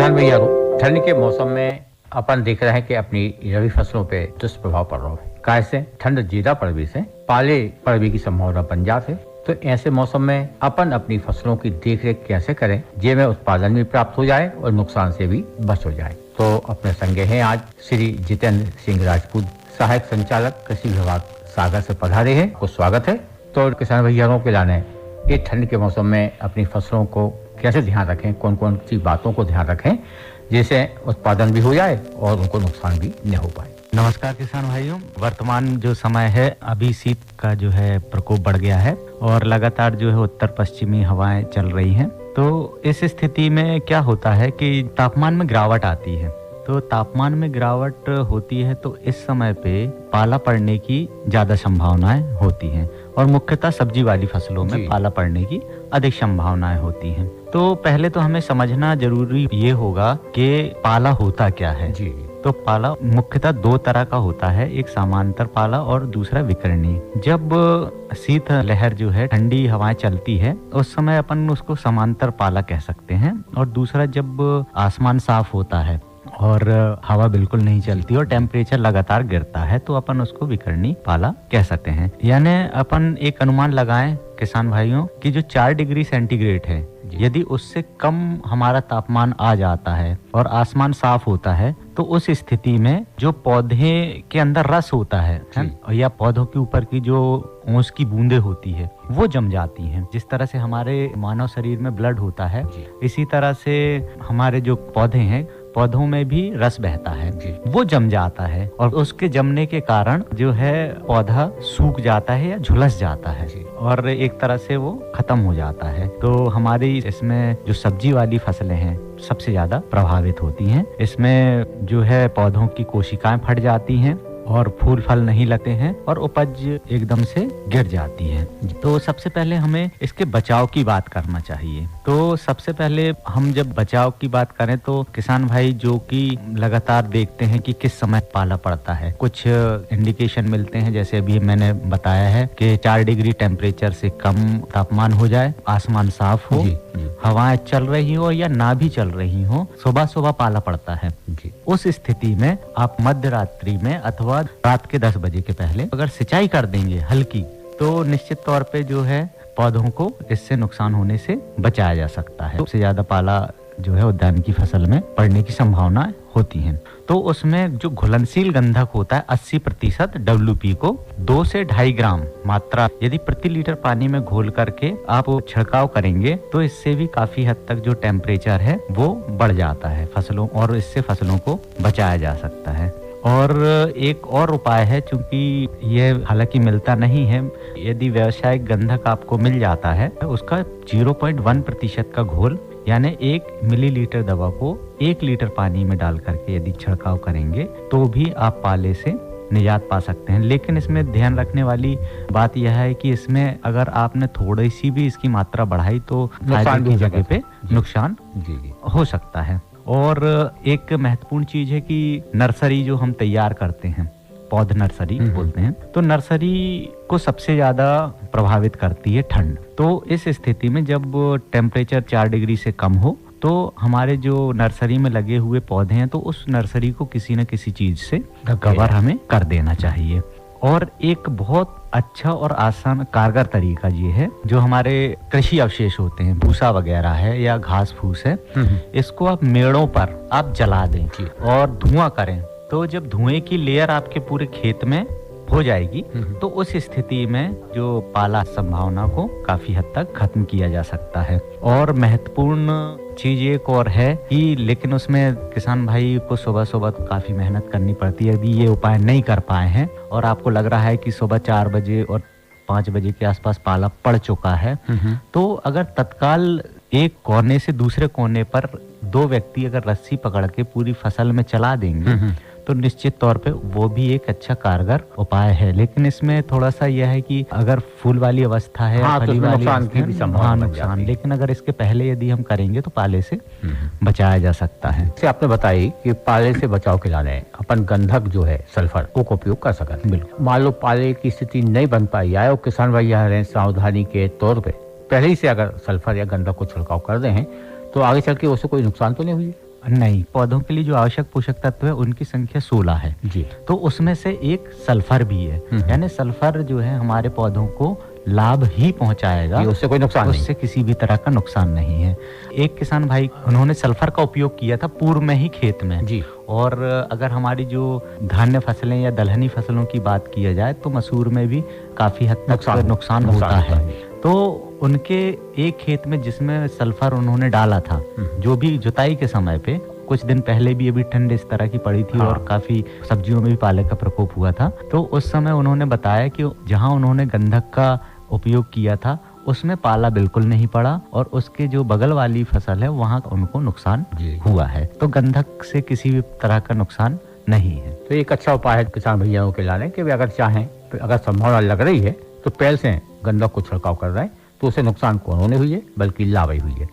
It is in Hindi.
किसान भैया को ठंड के मौसम में अपन देख रहे हैं कि अपनी रबी फसलों पे दुष्प्रभाव पड़ रहा है। कैसे ठंड ज्यादा पड़ने से पाले पड़ने की संभावना बन जाती है। तो ऐसे मौसम में अपन अपनी फसलों की देखरेख कैसे करें जिसमें उत्पादन भी प्राप्त हो जाए और नुकसान से भी बच हो जाए। तो अपने संगे हैं आज श्री जितेंद्र सिंह राजपूत, सहायक संचालक कृषि विभाग सागर से पधारे हैं। आपको स्वागत है। तो किसान भैया के लाने ये ठंड के मौसम में अपनी फसलों को कैसे ध्यान रखें, कौन कौन सी बातों को ध्यान रखें जिससे उत्पादन भी हो जाए और उनको नुकसान भी न हो पाए। नमस्कार किसान भाइयों, वर्तमान जो समय है अभी शीत का जो है प्रकोप बढ़ गया है और लगातार जो है उत्तर पश्चिमी हवाएं चल रही हैं। तो इस स्थिति में क्या होता है कि तापमान में गिरावट आती है। तो तापमान में गिरावट होती है तो इस समय पे पाला पड़ने की ज्यादा संभावनाएं होती हैं और मुख्यतः सब्जी वाली फसलों में पाला पड़ने की अधिक संभावनाएं होती हैं। तो पहले तो हमें समझना जरूरी ये होगा कि पाला होता क्या है। जी। तो पाला मुख्यतः दो तरह का होता है, एक समांतर पाला और दूसरा विकर्णी। जब शीत लहर जो है ठंडी हवाएं चलती है उस समय अपन उसको समांतर पाला कह सकते हैं, और दूसरा जब आसमान साफ होता है और हवा बिल्कुल नहीं चलती और टेम्परेचर लगातार गिरता है तो अपन उसको विकर्णी पाला कह सकते हैं। यानी अपन एक अनुमान लगाएं किसान भाइयों कि जो 4 डिग्री सेंटीग्रेड है, यदि उससे कम हमारा तापमान आ जाता है और आसमान साफ होता है तो उस स्थिति में जो पौधे के अंदर रस होता है या पौधों के ऊपर की जो ओस की बूंदें होती है वो जम जाती हैं। जिस तरह से हमारे मानव शरीर में ब्लड होता है इसी तरह से हमारे जो पौधे हैं पौधों में भी रस बहता है, वो जम जाता है और उसके जमने के कारण जो है पौधा सूख जाता है या झुलस जाता है और एक तरह से वो खत्म हो जाता है। तो हमारी इसमें जो सब्जी वाली फसलें हैं सबसे ज्यादा प्रभावित होती हैं। इसमें जो है पौधों की कोशिकाएं फट जाती हैं और फूल फल नहीं लगते हैं और उपज एकदम से गिर जाती है। तो सबसे पहले हमें इसके बचाव की बात करना चाहिए। तो सबसे पहले हम जब बचाव की बात करें तो किसान भाई जो कि लगातार देखते हैं कि किस समय पाला पड़ता है, कुछ इंडिकेशन मिलते हैं जैसे अभी मैंने बताया है कि 4 डिग्री टेम्परेचर से कम तापमान हो जाए, आसमान साफ हो, हवाएं चल रही हो या ना भी चल रही हो, सुबह सुबह पाला पड़ता है। उस स्थिति में आप मध्य रात्रि में अथवा रात के 10 बजे के पहले अगर सिंचाई कर देंगे हल्की तो निश्चित तौर पे जो है पौधों को इससे नुकसान होने से बचाया जा सकता है। सबसे ज्यादा पाला जो है उद्यान की फसल में पड़ने की संभावना होती है। तो उसमें जो घुलनशील गंधक होता है 80% WP को 2 से 2.5 ग्राम मात्रा यदि प्रति लीटर पानी में घोल करके आप छिड़काव करेंगे तो इससे भी काफी हद तक जो टेम्परेचर है वो बढ़ जाता है फसलों और इससे फसलों को बचाया जा सकता है। और एक और उपाय है, चूंकि ये हालांकि मिलता नहीं है, यदि व्यावसायिक गंधक आपको मिल जाता है उसका 0.1% का घोल यानी 1 मिलीलीटर दवा को 1 लीटर पानी में डाल करके यदि छिड़काव करेंगे तो भी आप पाले से निजात पा सकते हैं। लेकिन इसमें ध्यान रखने वाली बात यह है कि इसमें अगर आपने थोड़ी सी भी इसकी मात्रा बढ़ाई तो फायदे की जगह पे नुकसान हो सकता है। और एक महत्वपूर्ण चीज है कि नर्सरी जो हम तैयार करते हैं, पौध नर्सरी बोलते हैं, तो नर्सरी को सबसे ज्यादा प्रभावित करती है ठंड। तो इस स्थिति में जब टेम्परेचर 4 डिग्री से कम हो तो हमारे जो नर्सरी में लगे हुए पौधे हैं तो उस नर्सरी को किसी न किसी चीज से कवर हमें कर देना चाहिए। और एक बहुत अच्छा और आसान कारगर तरीका ये है, जो हमारे कृषि अवशेष होते हैं, भूसा वगैरह है या घास फूस है, इसको आप मेड़ों पर आप जला दें और धुआं करें। तो जब धुएं की लेयर आपके पूरे खेत में हो जाएगी तो उस स्थिति में जो पाला संभावना को काफी हद तक खत्म किया जा सकता है। और महत्वपूर्ण चीज एक और है कि लेकिन उसमें किसान भाई को सुबह सुबह काफी मेहनत करनी पड़ती है। यदि ये उपाय नहीं कर पाए हैं और आपको लग रहा है कि सुबह 4 बजे और 5 बजे के आसपास पाला पड़ चुका है तो अगर तत्काल एक कोने से दूसरे कोने पर 2 व्यक्ति अगर रस्सी पकड़ के पूरी फसल में चला देंगे तो निश्चित तौर पे वो भी एक अच्छा कारगर उपाय है। लेकिन इसमें थोड़ा सा यह है कि अगर फूल वाली अवस्था है तो नुकसान की भी संभावना, लेकिन अगर इसके पहले यदि हम करेंगे तो पाले से बचाया जा सकता है। से आपने बताई कि पाले से बचाव के लिए अपन गंधक जो है सल्फर को उपयोग कर सकते। बिल्कुल। मान लो पाले की स्थिति नहीं बन पाई आए और किसान भाई यहाँ रहे सावधानी के तौर पे पहले ही से अगर सल्फर या गंधक को छिड़काव कर दे हैं तो आगे चल के उससे कोई नुकसान तो नहीं हुई? नहीं, पौधों के लिए जो आवश्यक पोषक तत्व है उनकी संख्या 16 है जी। तो उसमें से एक सल्फर भी है। यानी सल्फर जो है हमारे पौधों को लाभ ही पहुंचाएगा, उससे कोई नुकसान नहीं, उससे किसी भी तरह का नुकसान नहीं है। एक किसान भाई उन्होंने सल्फर का उपयोग किया था पूर्व में ही खेत में जी। और अगर हमारी जो धान्य फसलें या दलहनी फसलों की बात किया जाए तो मसूर में भी काफी हद तक नुकसान होता है। तो उनके एक खेत में जिसमें सल्फर उन्होंने डाला था, जो भी जुताई के समय पे कुछ दिन पहले भी अभी ठंड इस तरह की पड़ी थी और काफी सब्जियों में भी पाले का प्रकोप हुआ था, तो उस समय उन्होंने बताया कि जहां उन्होंने गंधक का उपयोग किया था उसमें पाला बिल्कुल नहीं पड़ा और उसके जो बगल वाली फसल है वहां उनको नुकसान हुआ है। तो गंधक से किसी भी तरह का नुकसान नहीं है। तो एक अच्छा उपाय है किसान भैयाओं के लाने कि वे अगर चाहें, अगर संभावना लग रही है तो पहले से गंधक को छिड़काव कर रहे हैं तो उसे नुकसान कौन होने हुई है बल्कि लाभ ही हुई है।